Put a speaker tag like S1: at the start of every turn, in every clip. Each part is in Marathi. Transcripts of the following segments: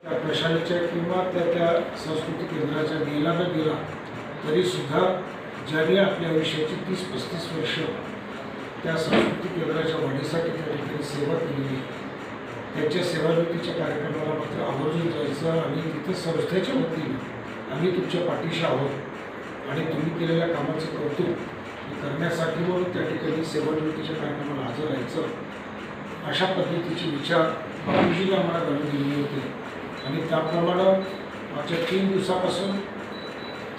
S1: त्या प्रशालेच्या किंवा त्या संस्कृती केंद्राच्या गेला न गेला तरीसुद्धा ज्यांनी आपल्या आयुष्याची 30-35 वर्ष त्या संस्कृती केंद्राच्या वाढीसाठी त्या ठिकाणी सेवा केलेली, त्यांच्या सेवानिवृत्तीच्या कार्यक्रमाला मात्र आवर्जून जायचं आणि तिथं संस्थेच्या वतीने आम्ही तुमच्या पाठीशी आहोत आणि तुम्ही केलेल्या कामाचं कौतुक करण्यासाठी म्हणून त्या ठिकाणी सेवानिवृत्तीच्या कार्यक्रमाला हजर राहायचं, अशा पद्धतीचे विचार बापूजीने आम्हाला घालून दिलेले होते. आणि त्याप्रमाणे मागच्या 3 दिवसापासून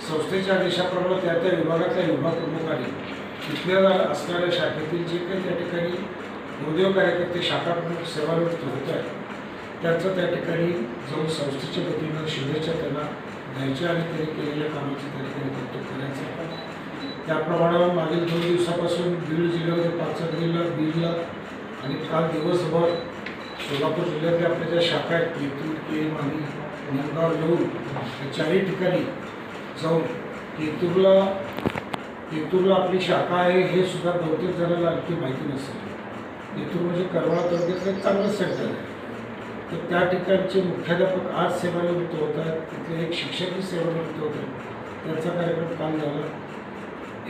S1: संस्थेच्या आदेशाप्रमाणे त्या विभागातल्या विभाग प्रमुखांनी तिथल्या असणाऱ्या शाखेतील जे काही त्या ठिकाणी गुरुदेव कार्यकर्ते शाखा प्रमुख सेवानिवृत्त होत आहेत त्यांचं त्या ठिकाणी जाऊन संस्थेच्या वतीनं शुभेच्छा त्यांना द्यायच्या आणि त्यांनी केलेल्या कामाची त्या ठिकाणी कौतुक करायचं. त्याप्रमाणे मागील 2 दिवसापासून बीड जिल्ह्यामध्ये पाचगणीला, बीडला आणि काल दिवसभर सोलापूर जिल्ह्यातल्या आपल्या ज्या शाखा आहेत केतूर, केम आणि निमगाव, लहू या 4ही ठिकाणी जाऊन केतूरला आपली शाखा आहे हे सुद्धा बहुतेक जणांना आणखी माहिती नसेल. केतूर म्हणजे करमाळा तालुक्यातलं एक चांगलं सेंटर आहे. तर त्या ठिकाणचे मुख्याध्यापक आज सेवानिवृत्त होत आहेत, तिथले एक शिक्षकही सेवानिवृत्त होत आहेत. त्यांचा कार्यक्रम काल झाला.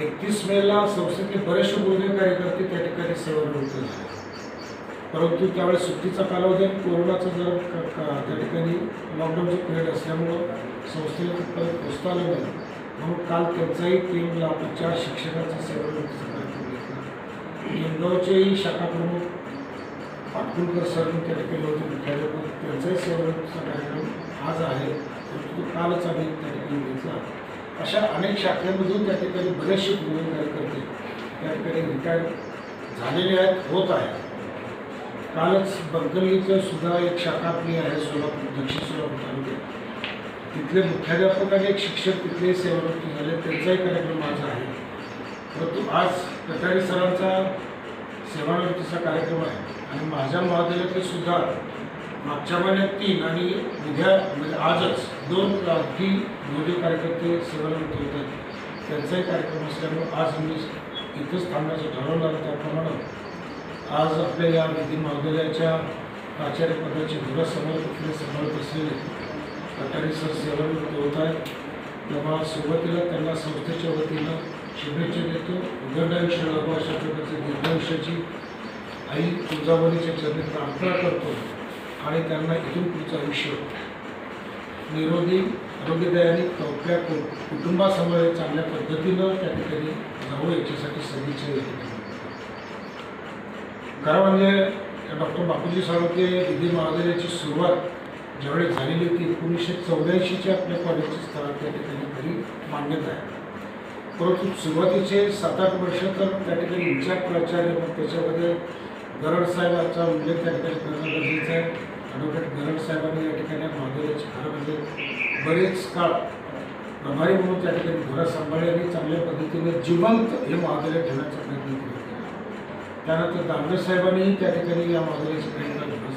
S1: 31 मेला संस्थेतले बरेचसे गुरुदेव कार्यकर्ते त्या ठिकाणी सेवानिवृत्त झाले, परंतु त्यावेळेस सुट्टीचा कालावधी कोरोनाचा जर त्या ठिकाणी लॉकडाऊनची पिरियड असल्यामुळं संस्थेला तिथपर्यंत पोचता आलं नाही, म्हणून काल त्यांचाही टीमला आपण 4 शिक्षकांचा सेवानिवृत्तीचा कार्यक्रम घेतला. निमगावचेही शाखा प्रमुख पाटकुलकर सर त्या ठिकाणी होते, मुख्याध्यापक, त्यांचाही सेवानिवृत्तीचा कार्यक्रम आज आहे, परंतु तो कालच आम्ही त्या ठिकाणी घेतला. अशा अनेक शाखांमधून त्या ठिकाणी बरेचसे गुरुदेव कार्यकर्ते त्या ठिकाणी रिटायर झालेले आहेत, होत आहेत. कालच बंकलीचं सुद्धा एक शाखा आपली आहे सोलापूर, दक्षिण सोलापूर तालुक्यात, तिथले मुख्याध्यापक आणि एक शिक्षक तिथले सेवानिवृत्त झाले, त्यांचाही कार्यक्रम आज आहे. परंतु आज कटारी सरांचा सेवानिवृत्तीचा कार्यक्रम आहे आणि माझ्या महाविद्यालयातले सुद्धा मागच्या महिन्यात 3 आणि उद्या म्हणजे आजच 2 आणखी गुरुदेव कार्यकर्ते सेवानिवृत्त होत आहेत, त्यांचाही कार्यक्रम असल्यामुळे आज आम्ही इथंच थांबण्याचं ठरवलं आहे. त्याप्रमाणे आज आपल्या या विधी महाविद्यालयाच्या प्राचार्य पदाची धुरा सांभाळत असलेले कटारी सर सेवानिवृत्त होत आहेत, तेव्हा सुरुवातीला त्यांना संस्थेच्या वतीनं शुभेच्छा देतो. उदंड आयुष्य लाभो अशा प्रकारचे दीर्घायुष्याची आई तुळजाभवानीच्या चरणी प्रार्थना करतो आणि त्यांना इथून पुढचं आयुष्य निरोगी, आरोग्यदायी आपल्या कुटुंबासमोर चांगल्या पद्धतीनं त्या ठिकाणी जावं याच्यासाठी सदिच्छा देतो. खरं म्हणजे डॉक्टर बापूजी साळुंखे विधी महाविद्यालयाची सुरुवात ज्यावेळी झालेली होती 1984ची आपल्या कॉलेजची स्थळात त्या ठिकाणी खरी मान्यता आहे, परंतु सुरुवातीचे 7-8 वर्ष तर त्या ठिकाणी विचार प्राचार्य, मग त्याच्यामध्ये गरड साहेबांचा उल्लेख त्या ठिकाणी करणं गरजेचं आहे. ॲडव्होकेट गरड साहेबांनी या ठिकाणी महाविद्यालयाची खरं म्हणजे बरेच काळ प्रभारी म्हणून त्या ठिकाणी धुरा सांभाळली आणि चांगल्या पद्धतीने जिवंत हे महाविद्यालय ठेवण्याचा प्रयत्न केला. त्यानंतर दानवे साहेबांनीही त्या ठिकाणी या महाविद्यालयाची प्रेरणा घेतली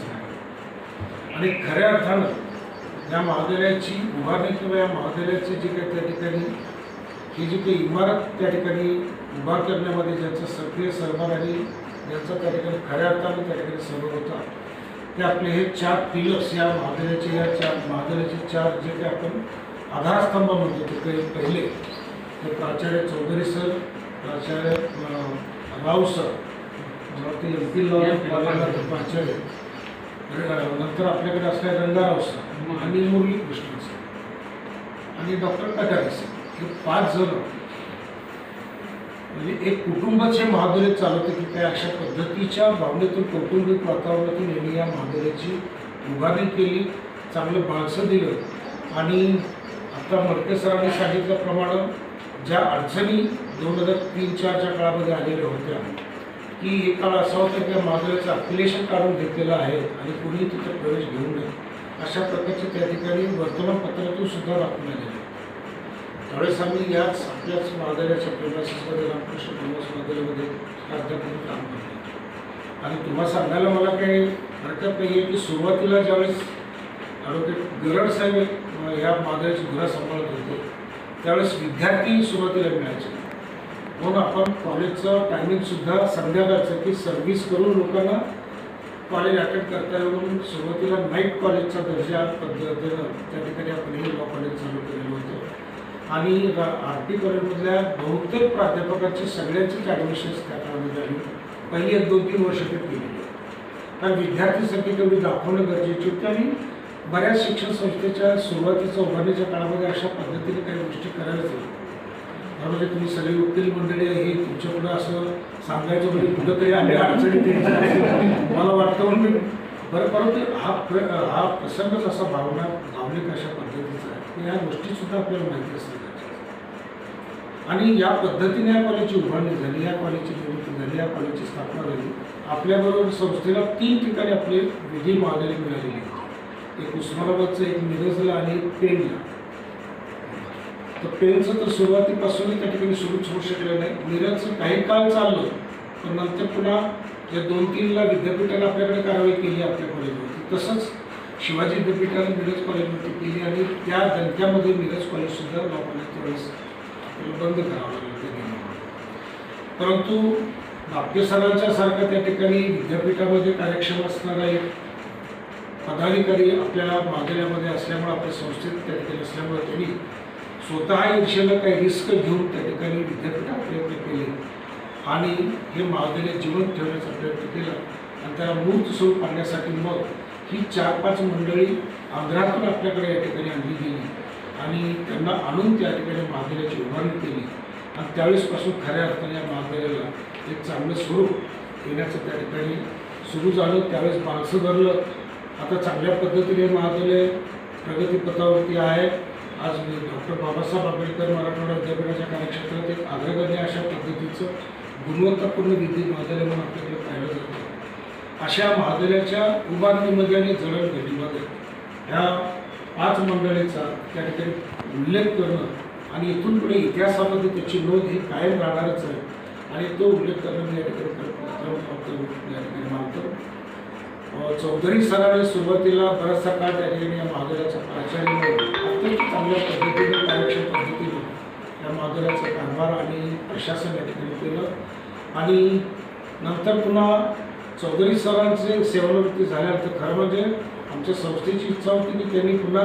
S1: आणि खऱ्या अर्थानं या महाविद्यालयाची उभारणी किंवा या महाविद्यालयाची जी काही त्या ठिकाणी ही जी काही इमारत त्या ठिकाणी उभा करण्यामध्ये ज्यांचा सक्रिय सहभाग आणि ज्यांचा त्या ठिकाणी खऱ्या अर्थानं त्या ठिकाणी सहभाग होता ते आपले हे 4 पिलर्स या महाविद्यालयाचे, या 4 महाविद्यालयाचे 4 जे काही आपण आधारस्तंभ म्हणतो ते काही पहिले ते प्राचार्य चौधरी सर, प्राचार्य राव सर, ते MP लॉ प्राचार्य, नंतर आपल्याकडे असणारे रंगाराव सर आणि मुरली कृष्ण सर आणि डॉक्टर कटारे सर, हे 5 जण म्हणजे एक कुटुंबाचे महाविद्यालय चालवते की काय अशा पद्धतीच्या भावनेतून कौटुंबिक वातावरणातून यांनी या महाविद्यालयाची उभारणी केली, चांगलं बाळसं दिलं. आणि आता मडके सरांनी सांगितल्याप्रमाणे ज्या अडचणी 2003-4च्या काळामध्ये आलेल्या होत्या की एक काळ असा होता की महाविद्यालयाचं अफिलिएशन काढून घेतलेलं आहे आणि कुणीही तिथं प्रवेश घेऊ नये अशा प्रकारचे त्या ठिकाणी वर्तमानपत्रातून सुद्धा दाखवून आलेले. त्यावेळेस आम्ही याच आपल्याच महाविद्यालयाच्या प्रेमासिसमध्ये रामकृष्ण प्रेमास महाविद्यालयामध्ये प्राध्यापक काम करतो आणि तुम्हाला सांगायला मला काही हरकत नाही आहे की सुरुवातीला ज्यावेळेस ॲडव्होकेट गरड साहेब ह्या महाविद्यालयाची धुरा सांभाळत होते त्यावेळेस विद्यार्थी सुरुवातीला मिळायचे, म्हणून आपण कॉलेजचं टायमिंगसुद्धा संध्याकाळचं की सर्व्हिस करून लोकांना कॉलेज अटेंड करता येऊन सुरुवातीला नाईट कॉलेजचा दर्जा पद्धतीनं त्या ठिकाणी आपण हे लॉ कॉलेज चालू केलेलं होतं आणि RT कॉलेजमधल्या बहुतेक प्राध्यापकांचे सगळ्यांचीच ॲडमिशन्स त्या काळामध्ये झाली. पहिली 1-2-3 वर्ष ते केलेली, कारण विद्यार्थी संख्या तेवढी दाखवणं गरजेची होती आणि बऱ्याच शिक्षण संस्थेच्या सुरुवातीच्या उभारणीच्या काळामध्ये अशा पद्धतीने काही गोष्टी करायला होत्या. म्हणजे तुम्ही सगळी वकील मंडळी हे तुमच्या पुढं असं सांगायचं म्हणजे कुठंतरी आले अडचणी ते मला वाटतं म्हणून बरं. परंतु हा प्रसंगच असा भावनिक अशा पद्धतीचा आहे की ह्या गोष्टीसुद्धा आपल्याला माहिती असणं गरजेचं आहे. आणि या पद्धतीने या कॉलेजची उभारणी झाली, या कॉलेजची निर्मिती झाली, या कॉलेजची स्थापना झाली. आपल्याबरोबर संस्थेला 3 ठिकाणी आपले विधी महाविद्यालय मिळालेली होती. एक उस्मानाबादचं, एक मिरजला आणि एक पेणला. तर पेनचं तर सुरुवातीपासूनच त्या ठिकाणी सुरूच होऊ शकलं नाही. मिरजचं काही काळ चाललं, पण नंतर पुन्हा या 2-3ला विद्यापीठाला आपल्याकडे कारवाई केली आपल्या कॉलेजवरती. तसंच शिवाजी विद्यापीठाने मिरज कॉलेजवरती केली आणि त्या दणक्यामध्ये मिरज कॉलेजसुद्धा लॉ कॉलेज त्यावेळेस बंद करावं लागलं. परंतु बापके सरांच्या सारखं त्या ठिकाणी विद्यापीठामध्ये कार्यक्षम असणारा एक पदाधिकारी आपल्या महाविद्यालयामध्ये असल्यामुळे, आपल्या संस्थेत त्या ठिकाणी असल्यामुळे त्यांनी स्वतः या दिशेला काही रिस्क घेऊन त्या ठिकाणी विद्यापीठात प्रयत्न केले आणि हे महाविद्यालय जिवंत ठेवण्याचा प्रयत्न केला. आणि त्याला मूर्त स्वरूप आणण्यासाठी मग ही 4-5 मंडळी आंध्रातून आपल्याकडे या ठिकाणी आणली गेली आणि त्यांना आणून त्या ठिकाणी महाविद्यालयाची उभारणी केली. आणि त्यावेळेसपासून खऱ्या अर्थाने या महाविद्यालयाला एक चांगलं स्वरूप येण्याचं त्या ठिकाणी सुरू झालं. त्यावेळेस माणसं धरलं. आता चांगल्या पद्धतीने महाविद्यालय प्रगतीपथावरती आहे. आज डॉक्टर बाबासाहेब आंबेडकर मराठवाडा विद्यापीठाच्या कार्यक्षेत्रात एक अग्रगण्य अशा पद्धतीचं गुणवत्तापूर्ण विधी महाविद्यालय म्हणून आपल्याकडे पाहिलं जातं. अशा महाविद्यालयाच्या उभारणीमध्ये आणि जडणघडणीमध्ये ह्या 5 मंडळीचा त्या ठिकाणी उल्लेख करणं आणि इथून पुढे इतिहासामध्ये त्याची नोंद ही कायम राहणारच आहे आणि तो उल्लेख करणं मी या ठिकाणी मानतो. चौधरी सरांनी सुरुवातीला बराचसा काळ त्या ठिकाणी या महाविद्यालयाचा प्राचार्य अत्यंत चांगल्या पद्धतीने, कार्यक्षम पद्धतीने या महाविद्यालयाचा कारभार आणि प्रशासन या ठिकाणी केलं. आणि नंतर पुन्हा चौधरी सरांचे सेवानिवृत्ती झाल्यानंतर खरं म्हणजे आमच्या संस्थेची इच्छा होती की त्यांनी पुन्हा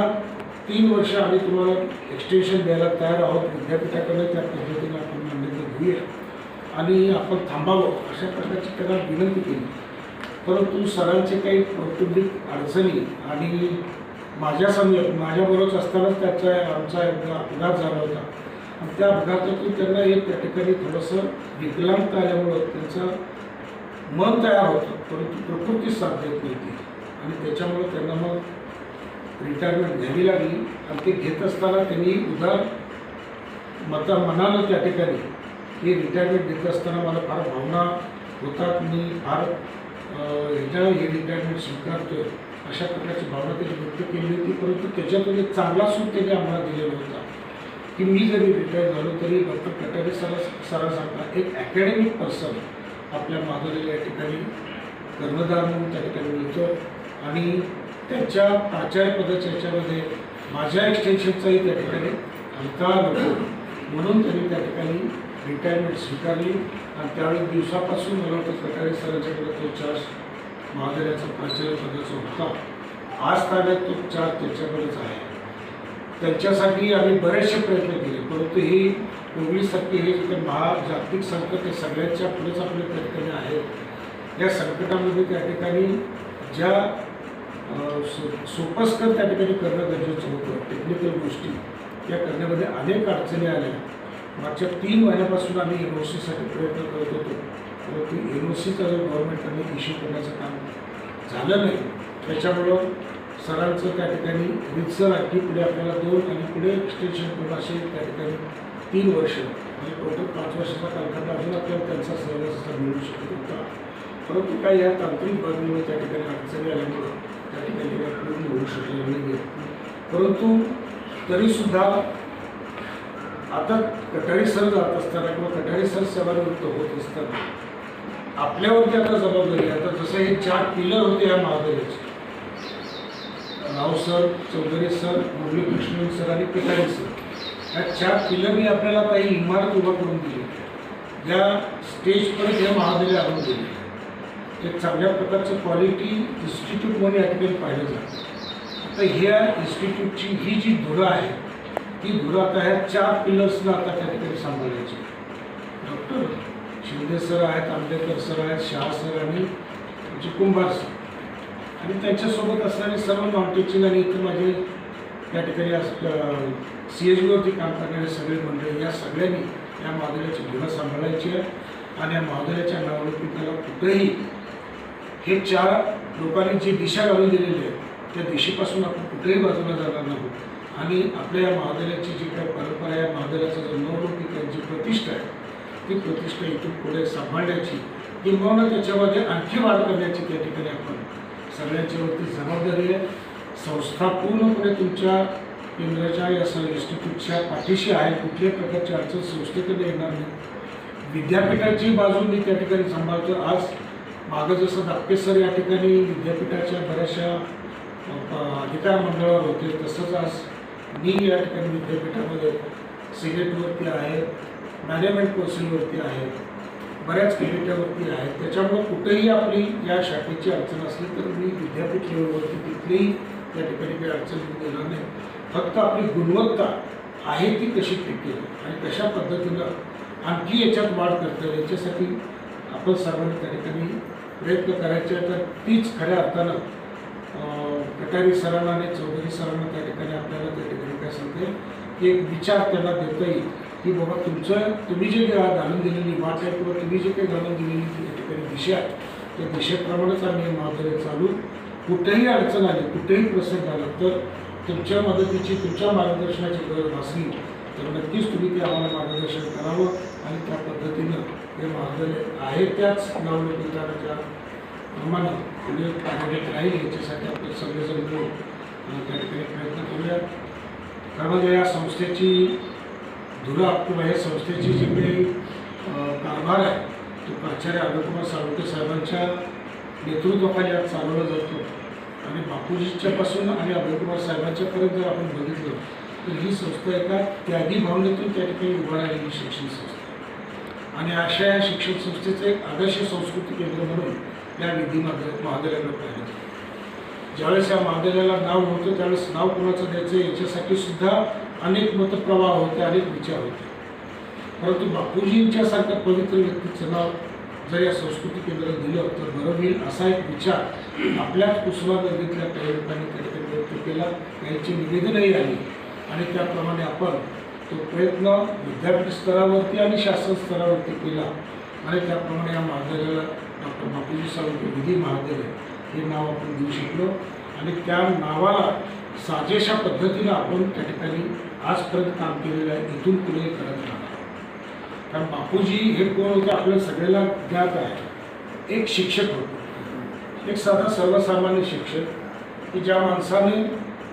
S1: 3 वर्ष आम्ही तुम्हाला एक्सटेन्शन द्यायला तयार आहोत. विद्यापीठाकडे त्या पद्धतीने आपण मान्यता घेऊया आणि आपण थांबावं अशा प्रकारची त्यांना विनंती केली. परंतु सरांचे काही कौटुंबिक अडचणी आणि माझ्याबरोबर असतानाच आमचा अपघात झाला होता आणि त्या अपघातातून त्यांना एक त्या ठिकाणी थोडंसं विकलांगता आल्यामुळं त्यांचं मन तयार होतं, परंतु प्रकृती साथ देत नव्हती आणि त्याच्यामुळं त्यांना मग रिटायरमेंट घ्यावी लागली. आणि ते घेत असताना त्यांनी उदार मनानं त्या ठिकाणी हे रिटायरमेंट घेत असताना मला फार भावना होतात, मी फार हे रिटायरमेंट स्वीकारतोय अशा प्रकारची भावना त्यांनी व्यक्त केली होती. परंतु त्याच्यातून एक चांगला सूट त्यांनी आम्हाला दिलेला होता की मी जरी रिटायर झालो तरी डॉक्टर कटारे सरांसारखा एक ॲकॅडमिक पर्सन आपल्या महाविद्यालयाला या ठिकाणी कर्णधार म्हणून त्या ठिकाणी मिळतो आणि त्यांच्या प्राचार्यपदाच्या याच्यामध्ये माझ्या एक्सटेन्शनचाही त्या ठिकाणी अंतराळ नको म्हणून त्यांनी त्या ठिकाणी रिटायरमेंट स्वीकारली. आणि त्यावेळी दिवसापासून मला वाटतं कटारे सरांच्याकडे तो चार्ज महाविद्यालयाचा प्राचार्यपदाचा होता. आज ताब्यात तो चार्ज त्याच्याकडेच आहे. त्यांच्यासाठी आम्ही बरेचसे प्रयत्न केले, परंतु ही 19 हे जे जागतिक संकट हे सगळ्यांच्या पुढेच आपल्या त्या ठिकाणी आहे. या संकटामध्ये त्या ठिकाणी ज्या सोपस्कर त्या ठिकाणी करणं गरजेचं होतं, टेक्निकल गोष्टी त्या करण्यामध्ये अनेक अडचणी आल्या. मागच्या 3 महिन्यापासून आम्ही NOCसाठी प्रयत्न करत होतो, परंतु NOCचा जो गव्हर्नमेंटने इश्यू करण्याचं काम झालं नाही. त्याच्यामुळं सरांचं त्या ठिकाणी रितसर आणखी पुढे आपल्याला 2 आणि पुढे एक्सटेन्शन करून असे त्या ठिकाणी 3 वर्ष म्हणजे टोटल 5 वर्षाचा कालखंड अजून आपल्याला त्यांचा सहवास मिळू शकत होता. परंतु काही या तांत्रिक बाबीमुळे त्या ठिकाणी अडचणी आल्यामुळं त्या ठिकाणी पूर्ण होऊ शकलेलं नाही. परंतु तरीसुद्धा आता कटारे सर जात असताना किंवा कटारे सर सेवानिवृत्त होत असताना आपल्यावरती आता जबाबदारी आहे. आता जसं हे 4 पिलर होते या महाविद्यालयाचे, Rao sir, Chaudhary sir, Muralikrishnan sir आणि कटारे सर, या 4 पिलरनी आपल्याला काही इमारत उभा करून दिली, ज्या स्टेजपर्यंत हे महाविद्यालय आणून दिले. एक चांगल्या प्रकारचं क्वालिटी इन्स्टिट्यूट म्हणून या ठिकाणी पाहिलं जातं. तर ह्या इन्स्टिट्यूटची ही जी धुरं आहे ती धुरं आता ह्या 4 पिलर्सला आता त्या ठिकाणी सांभाळायची. डॉक्टर शिंदे सर आहेत, आंबेडकर सर आहेत, शाह सर आणि कुंभार सर आणि त्यांच्यासोबत असणारे सर्व नॉन टीचिंग आणि इतर माझे या ठिकाणी CHBवरती काम करणारे सगळे मंडळी, या सगळ्यांनी या महाविद्यालयाची धुरं सांभाळायची आहे. आणि या महाविद्यालयाच्या निवडणुकीला कुठेही हे 4 लोकांनी जी दिशा घालून दिलेली आहे त्या दिशेपासून आपण कुठेही बाजूला जाणार नाहोत. आणि आपल्या या महाविद्यालयाची जी काही परंपरा आहे, महाविद्यालयाचा जो निवडणुकीची जी प्रतिष्ठा आहे ती प्रतिष्ठा इथून पुढे सांभाळण्याची किंवा त्याच्यामध्ये आणखी वाढ करण्याची त्या ठिकाणी आपण सगळ्यांच्यावरती जबाबदारी आहे. संस्था पूर्णपणे तुमच्या केंद्राच्या या इन्स्टिट्यूटच्या पाठीशी आहे. कुठल्याही प्रकारची अडचण संस्थेकडे येणार नाही. विद्यापीठाची बाजू मी त्या ठिकाणी सांभाळतो. आज मागं जसं दापके सर या ठिकाणी विद्यापीठाच्या बऱ्याचशा अधिकार मंडळावर होते, तसंच आज मी या ठिकाणी विद्यापीठामध्ये सिनेटवरती आहे, मॅनेजमेंट कौन्सिलवरती आहे, बऱ्याच कमिट्यावरती आहे. त्याच्यामुळं कुठेही आपली या शाखेची अडचण असली तर मी विद्यापीठ लेवलवरती तिथलीही त्या ठिकाणी काही अडचण देणार नाही. फक्त आपली गुणवत्ता आहे ती कशी टिकेल आणि कशा पद्धतीनं आणखी याच्यात वाढ करता येईल याच्यासाठी आपण सर्वांनी त्या ठिकाणी प्रयत्न करायचे. तर तीच खऱ्या अर्थानं कटारी सरांना आणि चौधरी सरांना त्या ठिकाणी आपल्याला त्या ठिकाणी काय सांगते की एक विचार त्यांना देता येईल की बाबा तुम्ही जे घालून दिलेली वाट आहे किंवा तुम्ही जे काही घालून दिलेली त्या ठिकाणी दिशा आहे त्या दिशेप्रमाणेच आम्ही महाविद्यालय चालू. कुठेही अडचण आली, कुठेही प्रसंग आला तर तुमच्या मदतीची, तुमच्या मार्गदर्शनाची गरज असली तर नक्कीच तुम्ही ते आम्हाला मार्गदर्शन करावं आणि त्या पद्धतीनं हे महाविद्यालय आहे त्याच नावलौकिकाच्या प्रमाणे पुढे कार्यरत राहील याच्यासाठी आपण सगळेजण मिळून त्या ठिकाणी प्रयत्न करूया. कारण या संस्थेची धुरं किंवा या संस्थेची जी काही कारभार आहे तो प्राचार्य अभयकुमार साळुंखे साहेबांच्या नेतृत्वाखाली आज चालवला जातो. आणि बापूजीच्यापासून आणि अभयकुमार साहेबांच्यापर्यंत जर आपण बघितलं तर ही संस्था एका त्यागी भावनेतून त्या ठिकाणी उभा राहिलेली शिक्षण संस्था आणि अशा या शिक्षण संस्थेचं एक आदर्श संस्कृती केंद्र म्हणून या विधी महाविद्यालयाला पाहिलं. ज्यावेळेस या महाविद्यालयाला नाव नव्हतं त्यावेळेस नाव कोणाचं द्यायचं याच्यासाठी सुद्धा अनेक मतप्रवाह होते, अनेक विचार होते. परंतु बापूजींच्यासारख्या पवित्र व्यक्तीचं नाव जर या संस्कृती केंद्राला दिलं तर बरं होईल असा एक विचार आपल्याच कुसुमात नदीतल्या काही लोकांनी त्या ठिकाणी व्यक्त केला. त्यांची निवेदनही आली आणि त्याप्रमाणे आपण तो प्रयत्न विद्यापीठ स्तरावरती आणि शासन स्तरावरती केला आणि त्याप्रमाणे या महाविद्यालयाला डॉक्टर बापूजी साळुंखे विधी महाविद्यालय हे नाव आपण देऊ शकलो. आणि त्या नावाला साजेशा पद्धतीनं आपण त्या ठिकाणी आजपर्यंत काम केलेलं आहे, इथून पुढे करत राहणार. कारण बापूजी हे कोण होते आपल्या सगळ्याला ज्ञात आहे. एक शिक्षक होते, एक साधा सर्वसामान्य शिक्षक की ज्या माणसाने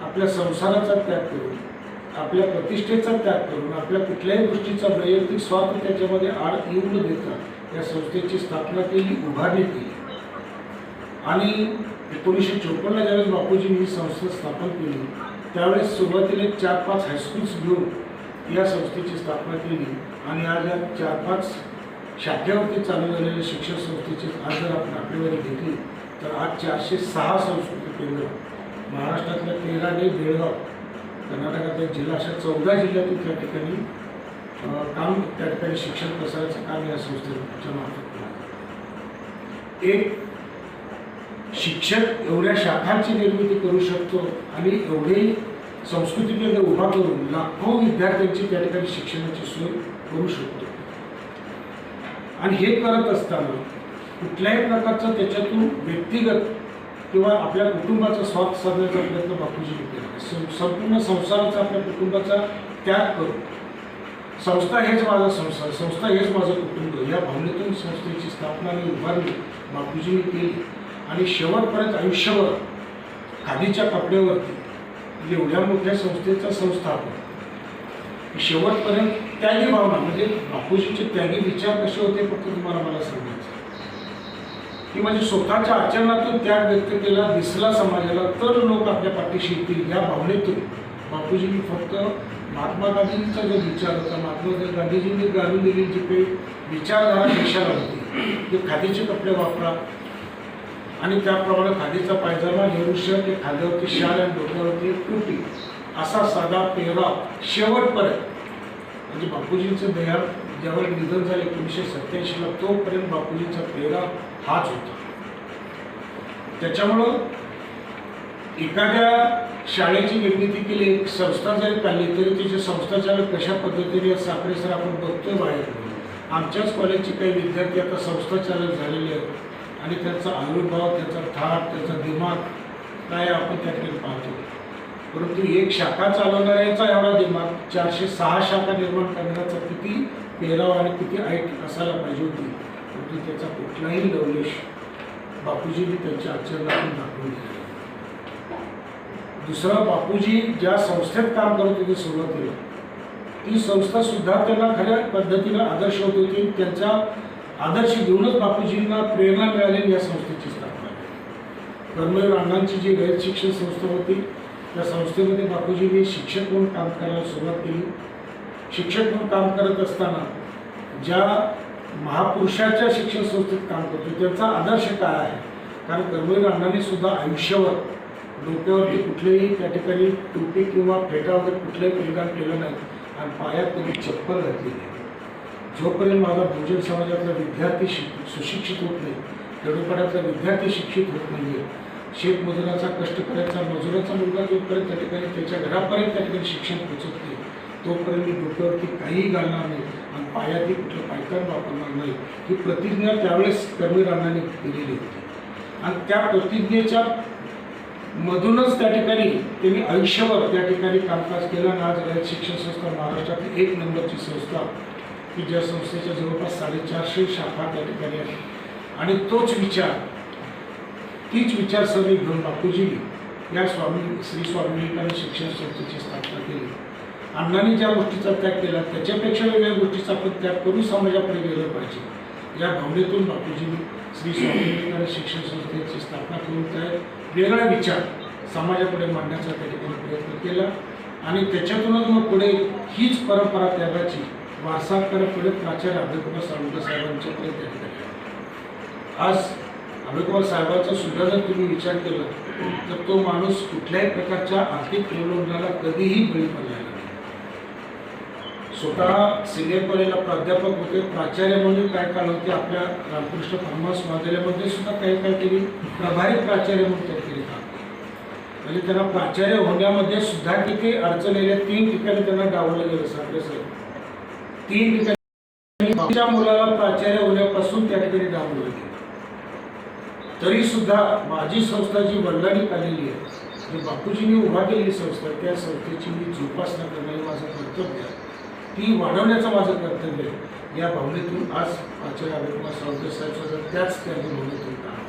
S1: आपल्या संसाराचा त्याग करून, आपल्या प्रतिष्ठेचा त्याग करून, आपल्या कुठल्याही गोष्टीचा वैयक्तिक स्वार्थ त्याच्यामध्ये आड येऊ न देता या संस्थेची स्थापना केली, उभारणी केली. आणि 1954ला ज्यावेळेस बापूजींनी ही संस्था स्थापन केली त्यावेळेस सुरुवातीला 4-5 हायस्कूल्स घेऊन या संस्थेची स्थापना केली. आणि आज या 4-5 शाखेवरती चालू झालेल्या शिक्षण संस्थेची आज जर आपण आकडेवारी घेतली तर आज 406 संस्कृती केंद्र महाराष्ट्रातल्या 13 आणि बेळगाव, कर्नाटकातल्या जिल्हा अशा 14 जिल्ह्यातून त्या ठिकाणी काम त्या ठिकाणी शिक्षण प्रसाराचं काम या संस्थेच्या मार्फत केलं. एक शिक्षक एवढ्या शाखांची निर्मिती करू शकतो आणि एवढे संस्कृती केंद्र उभा करून लाखो विद्यार्थ्यांची त्या ठिकाणी शिक्षणाची सोय करू शकतो. आणि हे करत असताना कुठल्याही प्रकारचं त्याच्यातून व्यक्तिगत किंवा आपल्या कुटुंबाचा स्वार्थ साधण्याचा प्रयत्न बापूजींनी केला. संपूर्ण संसाराचा आपल्या कुटुंबाचा त्याग करून संस्था हेच माझा संसार, संस्था हेच माझं कुटुंब या भावनेतून संस्थेची स्थापना आणि उभारणी बापूजींनी केली. आणि शेवटपर्यंत आयुष्यभर खादीच्या कपड्यावरती एवढ्या मोठ्या संस्थेचा संस्थापक शेवटपर्यंत त्यागी भावना म्हणजे बापूजींचे त्यागी विचार कसे होते फक्त तुम्हाला मला सांगायचं की म्हणजे स्वतःच्या आचरणातून त्याग व्यक्त केला दिसला समाजाला तर लोक आपल्या पाठीशी येतील या भावनेतून बापूजींनी फक्त महात्मा गांधींचा जो विचार होता, महात्मा गांधीजींनी घालून दिलेली जी काही विचारधारा देशाला होती, जे खादीचे कपडे वापरा, आणि त्याप्रमाणे खादीचा पायजामा, नेहरू शर्ट, एक खांद्यावरती शाल आणि डोक्यावरती एक टोपी, असा साधा पेहराव शेवटपर्यंत. म्हणजे बापूजींचं देहांत ज्यावेळी निधन झाले 1987ला, तोपर्यंत बापूजींचा पेहराव हाच होता. त्याच्यामुळं एखाद्या शाळेची निर्मिती केली, एक संस्था जरी काढली तरी तिचे संस्थाचालक कशा पद्धतीने साखरे सर आपण बघतोय बाहेर. आमच्याच कॉलेजचे काही विद्यार्थी आता संस्थाचालक झालेले आहेत आणि त्यांचा आविर्भाव, त्याचा थाट, त्याचा दिमाग काय आपण त्या ठिकाणी पाहतो. परंतु एक शाखा चालवणाऱ्याचा एवढा दिमाग 406 शाखा निर्माण करण्याचा किती पेहराव आणि किती ऐट असायला पाहिजे होती. परंतु त्याचा कुठलाही लवलेश बापूजींनी त्यांच्या आचरणातून दाखवून दिला. दुसरं, बापूजी ज्या संस्थेत काम करत होते सुरुवातीला, ती संस्था सुद्धा त्यांना खऱ्या पद्धतीनं आदर्श होत होती. त्यांचा आदर्श घेऊनच बापूजींना प्रेरणा मिळालेली या संस्थेची स्थापना. कर्मवीर अण्णांची जी रयत शिक्षण संस्था होती, त्या संस्थेमध्ये बापूजींनी शिक्षक म्हणून काम करायला सुरुवात केली. शिक्षक म्हणून काम करत असताना ज्या महापुरुषाच्या शिक्षण संस्थेत काम करतो त्यांचा आदर्श काय आहे. कारण कर्मवीर अण्णांनी सुद्धा आयुष्यावर डोक्यावरती कुठलेही त्या ठिकाणी टोपी किंवा फेटा वगैरे कुठलंही परिधान केलं नाही आणि पायात कधी चप्पल घातली नाही. जोपर्यंत माझा बहुजन समाजातला विद्यार्थी सुशिक्षित होत नाही, खेडोपाड्यातला विद्यार्थी शिक्षित होत नाही आहे, शेतमजुराचा, कष्टकऱ्याचा, मजुराचा मुलगा जोपर्यंत त्या ठिकाणी त्याच्या घरापर्यंत त्या ठिकाणी शिक्षण पोचत नाही, तोपर्यंत मी डोक्यावरती काहीही घालणार नाही आणि पायातही कुठलं पायतान वापरणार नाही, ही प्रतिज्ञा त्यावेळेस कर्मवीर अण्णांनी केलेली होती. आणि त्या प्रतिज्ञेच्या मधूनच त्या ठिकाणी त्यांनी आयुष्यभर त्या ठिकाणी कामकाज केलं. आणि आज रयत शिक्षण संस्था महाराष्ट्रातील 1 नंबरची संस्था, की ज्या संस्थेच्या जवळपास 450 शाखा त्या ठिकाणी आहेत. आणि तोच विचार, तीच विचारसरणी घेऊन बापूजींनी या श्री स्वामी विवेकानंद शिक्षण संस्थेची स्थापना केली. अण्णांनी ज्या गोष्टीचा त्याग केला त्याच्यापेक्षा वेगळ्या गोष्टीचा आपण त्याग करून समाजाकडे गेलं पाहिजे, या भावनेतून बापूजींनी श्री स्वामी विवेकानंद शिक्षण संस्थेची स्थापना करून त्या वेगळा विचार समाजापुढे मांडण्याचा त्या ठिकाणी प्रयत्न केला. आणि त्याच्यातूनच मग पुढे हीच परंपरा त्यागाची वारसाकडे प्राचार्य अभयकुमार साळुंखे साहेबांच्याकडे त्या ठिकाणी. आज अभयकुमार साहेबांचा सुद्धा जर तुम्ही विचार केला तर तो माणूस कुठल्याही प्रकारच्या आर्थिक प्रलोभनाला कधीही बळी पडलेला नाही. स्वतः सिनियर कॉलेजला प्राध्यापक होते, प्राचार्य म्हणून काय काळ होते आपल्या रामकृष्ण फार्मास महाविद्यालयामध्ये सुद्धा काही केली, प्रभारी प्राचार्य म्हणून त्या ठिकाणी काम केलं. म्हणजे त्यांना प्राचार्य होण्यामध्ये सुद्धा किती अडचण आल्या. 3 ठिकाणी त्यांना डावलं गेलं साखरे साहेब. 3 ठिकाणी बापूच्या मुलाला प्राचार्य होण्यापासून त्या ठिकाणी डावलं गेलं. तरी सुद्धा माझी संस्था जी वडिलांनी काढलेली आहे, जी बापूजींनी उभा केलेली संस्था, त्या संस्थेची मी जोपासना करणं हे माझं कर्तव्य आहे, ती वाढवण्याचं माझं कर्तव्य आहे. या भावनेतून आज प्राचार्य अभयकुमार साळुंखे साहेब सुद्धा त्याच भावनेतून काम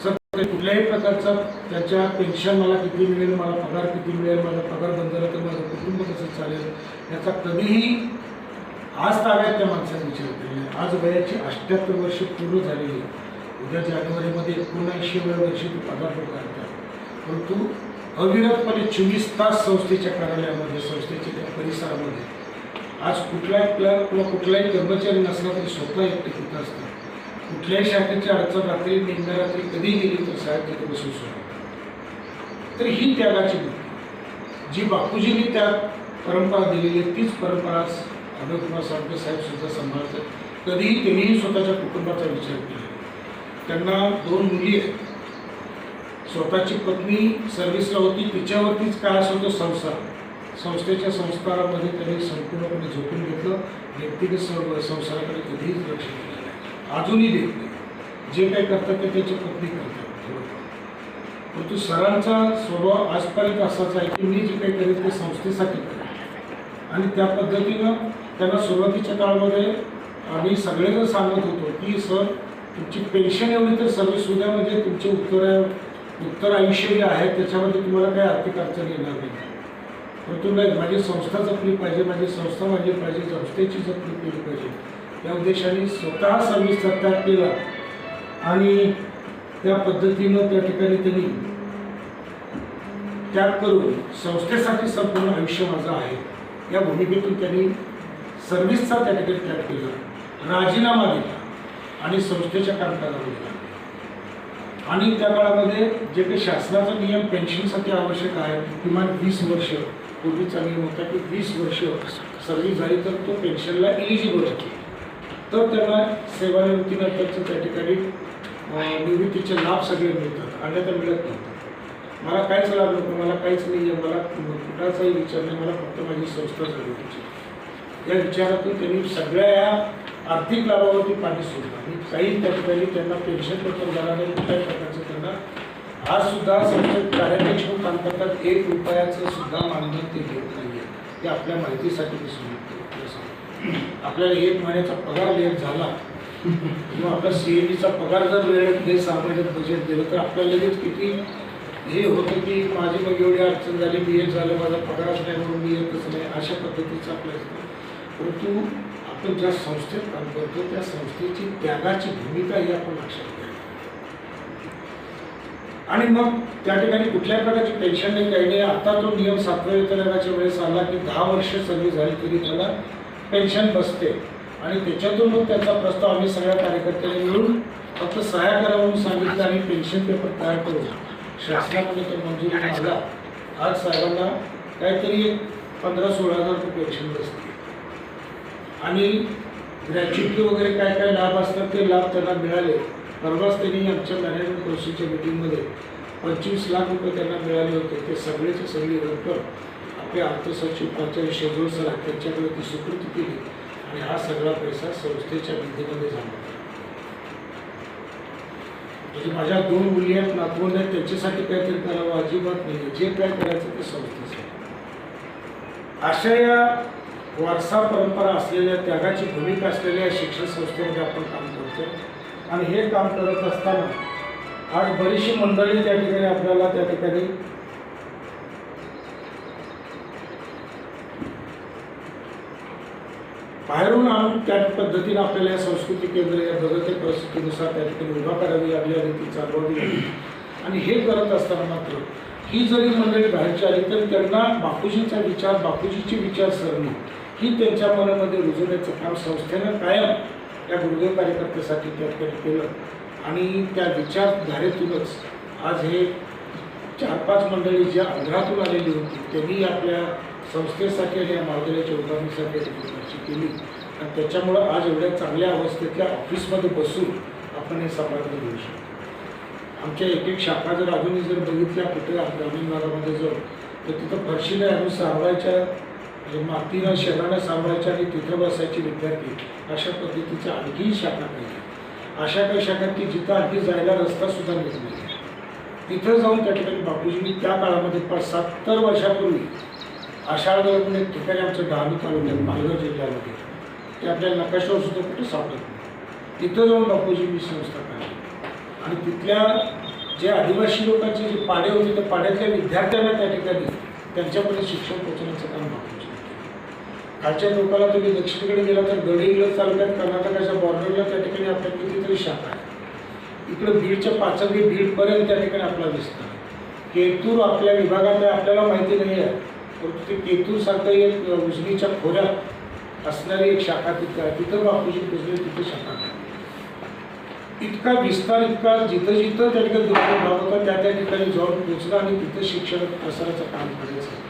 S1: सर. कुठल्याही प्रकारचा त्याच्या पेन्शन मला किती मिळेल, मला पगार किती मिळेल, माझा पगार बंद झाला तर माझं कुटुंब कसं चालेल, याचा कधीही आज ताब्यात त्या माणसाने विचार केलेला आहे. आज वयाची 78 वर्ष पूर्ण झालेली आहे. उद्या जानेवारीमध्ये 79व्या वर्षी ती पदार्पण करतात. परंतु अविरतपणे 24 तास संस्थेच्या कार्यालयामध्ये, संस्थेच्या त्या परिसरामध्ये आज कुठलाही क्लर्क किंवा कुठलाही कर्मचारी नसला तरी स्वतः एकटे तिथं असतात. कुठल्याही शाखेची अडचण रात्री निम्म्या रात्री कधी गेली तर साहेब तिथे बसून सोडतात. तर ही त्यागाची वृत्ती जी बापूजींनी त्या परंपरा दिलेली आहे, तीच परंपरा अभयकुमार साळुंखे साहेब सुद्धा सांभाळतात. कधीही त्यांनीही स्वतःच्या कुटुंबाचा विचार केला. त्यांना 2 मुली आहेत. स्वतःची पत्नी सर्व्हिसला होती, तिच्यावरतीच काय असं होतं संसार. संस्थेच्या संस्कारामध्ये त्यांनी संपूर्णपणे झोपून घेतलं. व्यक्तिगत संसाराकडे कधीच लक्ष दिलं नाही, अजूनही देत नाही. जे काही करतात ते त्याची पत्नी करतात थोडंफार. परंतु सरांचा स्वभाव आजपर्यंत असाच आहे की मी जे काही करेल ते संस्थेसाठी करेल. आणि त्या पद्धतीनं त्यांना सुरुवातीच्या काळामध्ये आम्ही सगळेजण सांगत होतो की सर तुमची पेन्शन एवढी तर सर्व्हिस उद्या म्हणजे तुमचे उत्तर आयुष्य जे आहे त्याच्यामध्ये तुम्हाला काही आर्थिक अडचण येणार नाही. परंतु नाही, माझी संस्था जपली पाहिजे, माझी संस्था वाढली पाहिजे, संस्थेची जपली केली पाहिजे या उद्देशाने स्वतः सर्व्हिसचा त्याग केला. आणि त्या पद्धतीनं त्या ठिकाणी त्यांनी त्याग करून संस्थेसाठी संपूर्ण आयुष्य माझं आहे या भूमिकेतून त्यांनी सर्व्हिसचा त्या ठिकाणी त्याग केला, राजीनामा दिला आणि संस्थेच्या कामकाजामध्ये लागले. आणि त्या काळामध्ये जे काही शासनाचा नियम पेन्शनसाठी आवश्यक आहे किमान 20 वर्ष पूर्वीचा नियम होता की 20 वर्ष सर्व्हिस झाली तर तो पेन्शनला एलिजिबल होतो, तर त्यांना सेवानिवृत्तीनंतरचं त्या ठिकाणी निवृत्तीचे लाभ सगळे मिळतात, अन्यथा मिळत नव्हतं. मला काहीच लाभ नको, मला काहीच नाही आहे, मला कुणाचाही विचार नाही, मला फक्त माझी संस्था चालू होती. या विचारातून त्यांनी सगळ्या या आर्थिक लाभावरती पाणी सोडलं आणि काही त्या ठिकाणी त्यांना पेन्शन पेपर झाला नाही. कुठल्याही प्रकारचं त्यांना आजसुद्धा संस्थेत कार्याध्यक्ष म्हणून काम करतात, 1 रुपयाचं सुद्धा मानधन ते घेत नाही आहे. ते आपल्या माहितीसाठी दिसून येतं. आपल्याला 1 महिन्याचा पगार लेट झाला किंवा आपला CAGचा पगार जर वेळेत 6 महिन्यात बजेट दिलं तर आपल्याला लगेच किती हे होतं की माझी मग एवढी अडचण झाली, मी एक झालं, माझा पगारच नाही म्हणून मी येतच नाही, अशा पद्धतीचं आपलं असतं. परंतु आपण ज्या संस्थेत काम करतो त्या संस्थेची त्यागाची भूमिका ही आपण लक्षात घ्या. आणि मग त्या ठिकाणी कुठल्याही प्रकारची पेन्शन नाही, काही नाही. आता तो नियम 7व्या वेतन आयोगाच्या वेळेस आला की 10 वर्ष सर्व्हिस झाली तरी त्याला पेन्शन बसते आणि त्याच्यातून मग त्याचा प्रस्ताव आम्ही सगळ्या कार्यकर्त्यांनी मिळून फक्त सहाय्य करा म्हणून सांगितलं आणि पेन्शन पेपर तयार करून शासनाकडे तो मंजूर आला. आज साहेबांना काहीतरी 15-16 हजार रुपये पेन्शन बसते आणि ग्रॅच्युटी वगैरे काय काय लाभ असतात ते लाभ त्यांना मिळाले. परवाच त्यांनी आमच्या मॅनेजमेंट कौन्सिलच्या मिटिंगमध्ये 25 लाख रुपये त्यांना मिळाले होते. ते सगळेचे सगळी रक्कम आपले अर्थसचिव प्राचार्य शेजवळ सर त्यांच्याकडे ती सुपूर्द केली आणि हा सगळा पैसा संस्थेच्या निधीमध्ये जमा. म्हणजे माझ्या 2 मुली आहेत, नातवंड आहेत, त्यांच्यासाठी काहीतरी करावं अजिबात नाही. जे काय करायचं ते संस्थेसाठी. अशा या वारसा परंपरा असलेल्या त्यागाची भूमिका असलेल्या शिक्षण संस्थेमध्ये आपण काम करतो आणि हे काम करत असताना आज बरीचशी मंडळी त्या ठिकाणी आपल्याला त्या ठिकाणी बाहेरून आणून त्या पद्धतीनं आपल्याला या संस्कृती केंद्र या बदलत्या परिस्थितीनुसार त्या ठिकाणी उभा करावी लागली आणि ती चालवावी लागली. आणि हे करत असताना मात्र ही जरी मंडळी बाहेरची आली तर त्यांना बापूजींचा विचार, बापूजीची विचारसरणी ही त्यांच्या मनामध्ये रुजवण्याचं काम संस्थेनं कायम या गुरुदेव कार्यकर्त्यासाठी त्या ठिकाणी केलं आणि त्या विचारधारेतूनच आज हे 4-5 मंडळी ज्या आंध्रातून आलेली होती त्यांनी आपल्या संस्थेसाठी आणि या महाविद्यालयाच्या उभारणीसाठी चर्चा केली आणि त्याच्यामुळं आज एवढ्या चांगल्या अवस्थेतल्या ऑफिसमध्ये बसून आपण हे सांभाळून घेऊ शकतो. आमच्या एक शाखा जर अजूनही जर बघितल्या कुठे ग्रामीण भागामध्ये जर तर तिथं फरशीने आणून सारवायच्या, मातीनं शेणानं सारवायच्या आणि तिथं बसायचे विद्यार्थी, अशा पद्धतीच्या आणखीही शाखा पाहिजे. अशा काही शाखा की जिथं आणखी जायला रस्तासुद्धा मिळत नाही. तिथं जाऊन त्या ठिकाणी बापूजींनी त्या काळामध्ये 70 वर्षापूर्वी आषाढ म्हणून एक ठिकाणी आमचं डहाणू तालुक्यात पालघर जिल्ह्यामध्ये ते आपल्याला नकाशावर सुद्धा कुठे सापडत नाही. तिथं जाऊन बापूजींनी संस्था काढली आणि तिथल्या जे आदिवासी लोकांचे जे पाडे होते त्या पाड्यातल्या विद्यार्थ्यांना त्या ठिकाणी त्यांच्यापर्यंत शिक्षण पोहोचण्याचं काम बापूजी. खालच्या लोकांना तुम्ही दक्षिणेकडे गेला तर गडहिंग्लज तालुक्यात कर्नाटकाच्या बॉर्डरला त्या ठिकाणी आपल्या कितीतरी शाखा आहे. इकडं बीडच्या पाचंगी बीडपर्यंत त्या ठिकाणी आपला विस्तार. केतूर आपल्या विभागात आहे, आपल्याला माहिती नाही आहे, परंतु ते केतूरसारखं एक उजनीच्या खोऱ्यात असणारी एक शाखा तिथं आहे. तिथं बापूजी पोचले, तिथं शाखा आहे. इतका विस्तार, इतका जिथं जिथं त्या ठिकाणी दुर्गम भाग होता त्या ठिकाणी जाऊन पोचलं आणि तिथं शिक्षण प्रसाराचं काम करायचं.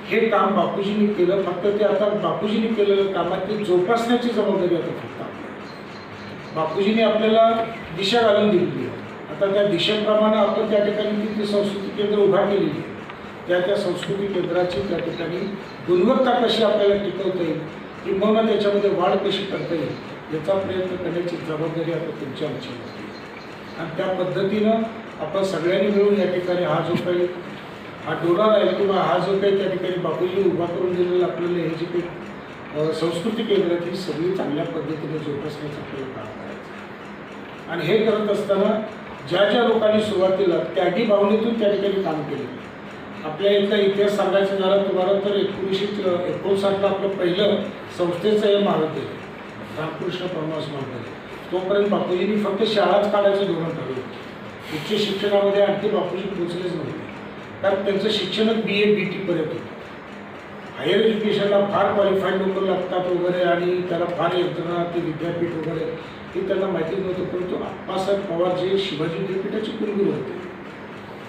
S1: हे काम बापूजींनी केलं. फक्त ते आता बापूजींनी केलेलं कामात ते जोपासण्याची जबाबदारी आता फक्त बापूजींनी आपल्याला दिशा घालून दिलेली आहे. आता त्या दिशेप्रमाणे आपण त्या ठिकाणी ती संस्कृती केंद्र उभा केलेली आहे. त्या संस्कृती केंद्राची त्या ठिकाणी गुणवत्ता कशी आपल्याला टिकवता येईल किंवा त्याच्यामध्ये वाढ कशी करता येईल याचा प्रयत्न करण्याची जबाबदारी आता तुमच्या आमची होती. आणि त्या पद्धतीनं आपण सगळ्यांनी मिळून या ठिकाणी हा जो काही हा डोला आहे किंवा हा जो काही त्या ठिकाणी बापूजी उभा करून दिलेलं आपल्याला हे जे काही संस्कृती केंद्रात ही सगळी चांगल्या पद्धतीने जोपासण्याचं आपल्याला काम करायचं. आणि हे करत असताना ज्या ज्या लोकांनी सुरुवातीला त्यागी भावनेतून त्या ठिकाणी काम केलं. आपल्या इथला इतिहास सांगायचं झालं तुम्हाला तर 1959 आपलं पहिलं संस्थेचं हे महाविद्यालय रामकृष्ण परमहंस महाविद्यालय. तोपर्यंत बापूजींनी फक्त शाळाच काढायचं धोरण ठरवलं. उच्च शिक्षणामध्ये आणखी बापूजी पोचलेच नव्हते, कारण त्यांचं शिक्षणच BA BT पर्यंत होतं. हायर एज्युकेशनला फार क्वालिफाईड लोक लागतात वगैरे आणि त्याला फार यंत्रणा ते विद्यापीठ वगैरे हे त्यांना माहिती नव्हतं, परंतु अप्पासाहेब पवार जे शिवाजी विद्यापीठाचे कुलगुरू होते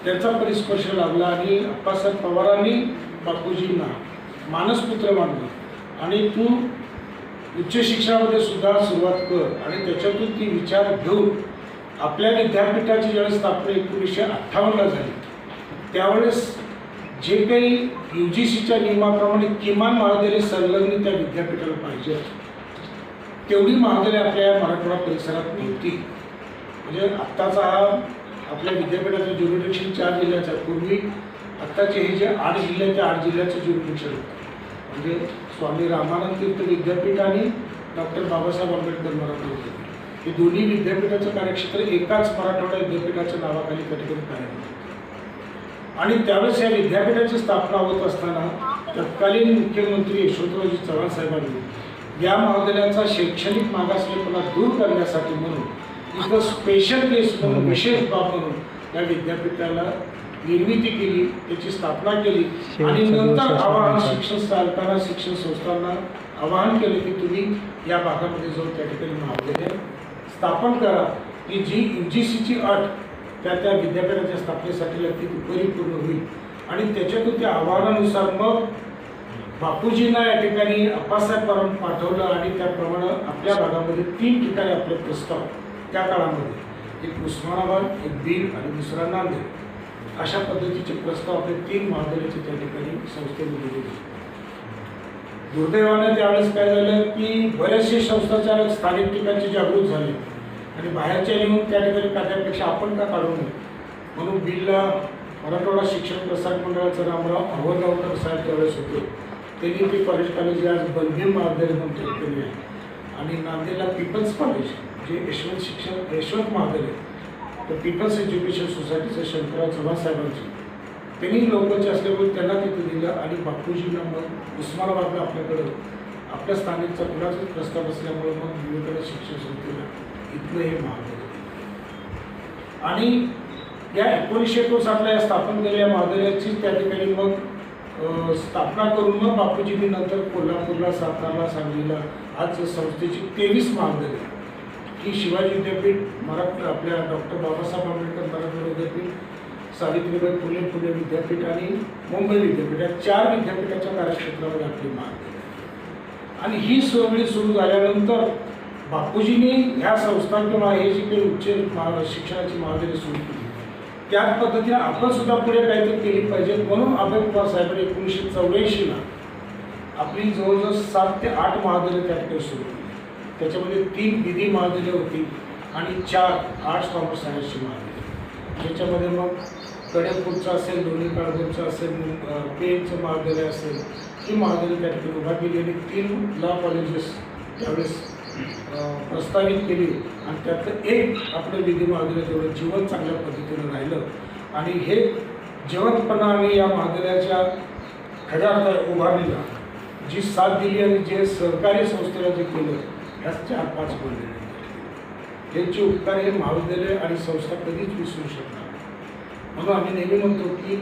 S1: त्यांचा परिस्पर्श लाभला आणि अप्पासाहेब पवारांनी बापूजींना मानसपुत्र मानलं आणि तू उच्च शिक्षणामध्ये सुद्धा सुरुवात कर आणि त्याच्यातून ती विचार घेऊन आपल्या विद्यापीठाची ज्यावेळेस स्थापना 1958ला झाली त्यावेळेस जे काही UGCच्या नियमाप्रमाणे किमान महाविद्यालय संलग्न त्या विद्यापीठाला पाहिजे तेवढी महाविद्यालय आपल्या मराठवाडा परिसरात नव्हती. म्हणजे आत्ताचा हा आपल्या विद्यापीठाचं ज्युरिडिक्शन 4 जिल्ह्याचा पूर्वी आत्ताचे हे जे 8 जिल्हे त्या 8 जिल्ह्याचं ज्युरिडिक्शन होतं. म्हणजे स्वामी रामानंद तीर्थ विद्यापीठ आणि डॉक्टर बाबासाहेब आंबेडकर मराठवाडा विद्यापीठ हे दोन्ही विद्यापीठाचं कार्यक्षेत्र एकाच मराठवाडा विद्यापीठाच्या नावाखाली कधीकधी कार्यरत होतं. आणि त्यावेळेस या विद्यापीठाची स्थापना होत असताना तत्कालीन मुख्यमंत्री यशवंतरावजी चव्हाण साहेबांनी या महाविद्यालयाचा शैक्षणिक मागासलेपणा दूर करण्यासाठी म्हणून इथं स्पेशल केस म्हणून विशेष बाब म्हणून या विद्यापीठाला निर्मिती केली, त्याची स्थापना केली आणि नंतर आवाहन शिक्षण चालकांना शिक्षण संस्थांना आवाहन केलं की तुम्ही या भागामध्ये जाऊन त्या ठिकाणी महाविद्यालय स्थापन करा की जी UGCची अट त्या विद्यापीठाच्या स्थापनेसाठी लागते ती परिपूर्ण होईल. आणि त्याच्यातून त्या आव्हानानुसार मग बापूजींना या ठिकाणी अप्पासाहेब पवारांनी पाठवलं आणि त्याप्रमाणे आपल्या भागामध्ये 3 ठिकाणी आपले प्रस्ताव त्या काळामध्ये एक उस्मानाबाद, एक बीड आणि दुसरा नांदेड अशा पद्धतीचे प्रस्ताव आपले 3 महाविद्यालयाचे त्या ठिकाणी संस्थेने दिले. दुर्दैवाने त्यावेळेस काय झालं की बरेचसे संस्थाचालक स्थानिक ठिकाणचे जागृत झाले आणि बाहेरच्या येऊन त्या ठिकाणी काढण्यापेक्षा आपण का काढू नये म्हणून बीडला मराठवाडा शिक्षण प्रसारक मंडळाचं रामराव अहवलगावकर साहेब त्यावेळेस होते. त्यांनी ते कॉलेज आज बलभीम महाविद्यालय म्हणून केले आहे आणि नांदेडला पीपल्स कॉलेज जे यशवंत महाविद्यालय तर पीपल्स एज्युकेशन सोसायटीचं शंकरराव चव्हाण साहेबांचे त्यांनी लोकलचे असल्यामुळे त्यांना तिथे दिलं आणि बापूजींना मग उस्मानाबादला आपल्याकडं आपल्या स्थानिकचा कुणाचाच प्रस्ताव असल्यामुळे मग विवेकानंद शिक्षण संस्थेला इथलं हे महाविद्यालय आणि या 1959ला या स्थापन केलेल्या महाविद्यालयाची त्या ठिकाणी मग स्थापना करून मग बापूजींनी नंतर कोल्हापूरला, सातारला, सांगलीला आज संस्थेची 23 महाविद्यालय ही शिवाजी विद्यापीठ, आपल्या डॉक्टर बाबासाहेब आंबेडकर मराठवाडा विद्यापीठ, सावित्रीबाई फुले विद्यापीठ आणि मुंबई विद्यापीठ या 4 विद्यापीठाच्या कार्यक्षेत्रामध्ये आपली महाविद्यालय. आणि ही सगळी सुरू झाल्यानंतर बापूजींनी ह्या संस्था किंवा हे जी काही उच्च शिक्षणाची महाविद्यालय सुरू केली त्याच पद्धतीने आपण सुद्धा पुढे काहीतरी केली पाहिजे म्हणून अभय कुमार साहेबांनी 1984ला आपली जवळजवळ 7 ते 8 महाविद्यालय त्या ठिकाणी सुरू केली. त्याच्यामध्ये 3 विधी महाविद्यालय होती आणि 4 आर्ट्स कॉमर्स सायन्सची महाविद्यालय. ज्याच्यामध्ये मग कडेपूरचं असेल, दोन्ही काळगोरचं असेल, पेनचं महाविद्यालय असेल ही महाविद्यालय त्या ठिकाणी उभा केली आणि 3 लॉ कॉलेजेस त्यावेळेस प्रस्तावित केली आणि त्यातलं एक आपलं विधी महाविद्यालय तेवढं जीवन चांगल्या पद्धतीनं राहिलं आणि हे जिवंतपणा आणि या महाविद्यालयाच्या खऱ्या उभारणीला जी साथ दिली आणि जे सहकारी संस्थेला जे केलं ह्याच 4-5 बोलले यांचे उपकार हे महाविद्यालय आणि संस्था कधीच विसरू शकणार. म्हणून आम्ही नेहमी म्हणतो की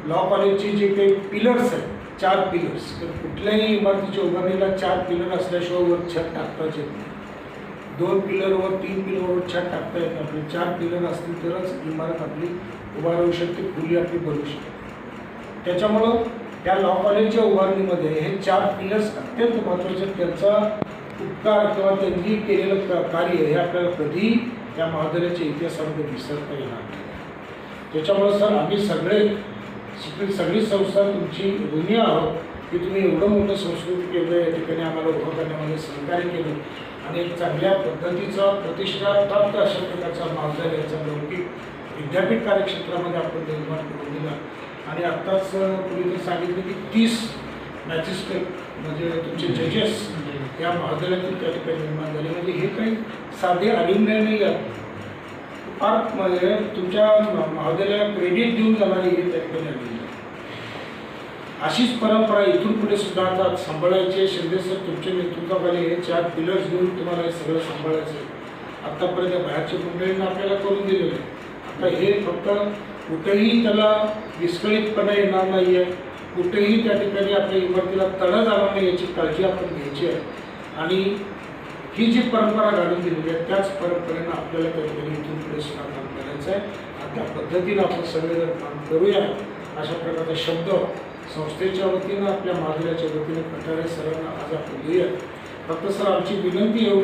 S1: लॉ कॉलेजचे जे काही पिलर्स आहेत 4 पिलर्स तर कुठल्याही इमारतीच्या उभारणीला 4 पिलर असल्याशिवाय वर छत टाकताच येत नाही. 2 पिलरवर 3 पिलरवर छत टाकता येत नाही. आपले 4 पिलर असतील तरच इमारत आपली उभा राहू शकते, खोली आपली बनवू शकते. त्याच्यामुळं त्या लॉ कॉलेजच्या उभारणीमध्ये हे 4 पिलर्स अत्यंत महत्त्वाचे. त्यांचा उपकार किंवा त्यांनी केलेलं कार्य हे आपल्याला कधी त्या महाविद्यालयाच्या इतिहासामध्ये विसरता येणार नाही. त्याच्यामुळं सर आम्ही सगळी संस्था तुमची ऋणी आहोत की तुम्ही एवढं मोठं संस्कृती केलं या ठिकाणी आम्हाला उभं करण्यामध्ये सहकार्य केलं आणि एक चांगल्या पद्धतीचा प्रतिष्ठाप्राप्त अशा प्रकारचा महाविद्यालयाचा लौकिक विद्यापीठ कार्यक्षेत्रामध्ये आपण निर्माण करून दिला. आणि आत्ताच तुम्ही सांगितलं की 30 मॅजिस्ट्रेट म्हणजे तुमचे जजेस या महाविद्यालयातून त्या ठिकाणी निर्माण झाले. म्हणजे हे काही साधे अलिम्नय नाही आहेत, फार म्हणजे तुमच्या महाविद्यालयाला क्रेडिट देऊन जाणारी हे त्या ठिकाणी आलेली आहे. अशीच परंपरा इथून पुढे सुद्धा आता सांभाळायची. शिंदे सर तुमच्या नेतृत्वाखाली हे 4 पिलर्स घेऊन तुम्हाला हे सगळं सांभाळायचं आहे. आत्तापर्यंत बाहेरच्या मंडळींना आपल्याला करून दिलेलं आहे. आता हे फक्त कुठेही त्याला विस्कळीतपणा येणार नाही आहे, कुठेही त्या ठिकाणी आपल्या इमारतीला तडा जाणार नाही याची काळजी आपण घ्यायची आहे. आणि ही जी परंपरा घालून दिलेली आहे त्याच परंपरेनं आपल्याला कधीकधी इथून पुढे सुद्धा काम करायचं आहे आणि त्या पद्धतीनं आपण सगळेजण काम करूया अशा प्रकारचा शब्द संस्थेच्या वतीनं आपल्या माधुर्याच्या वतीनं कटारे सरांना आज आपण लिहूया. फक्त सर आमची विनंती एवढी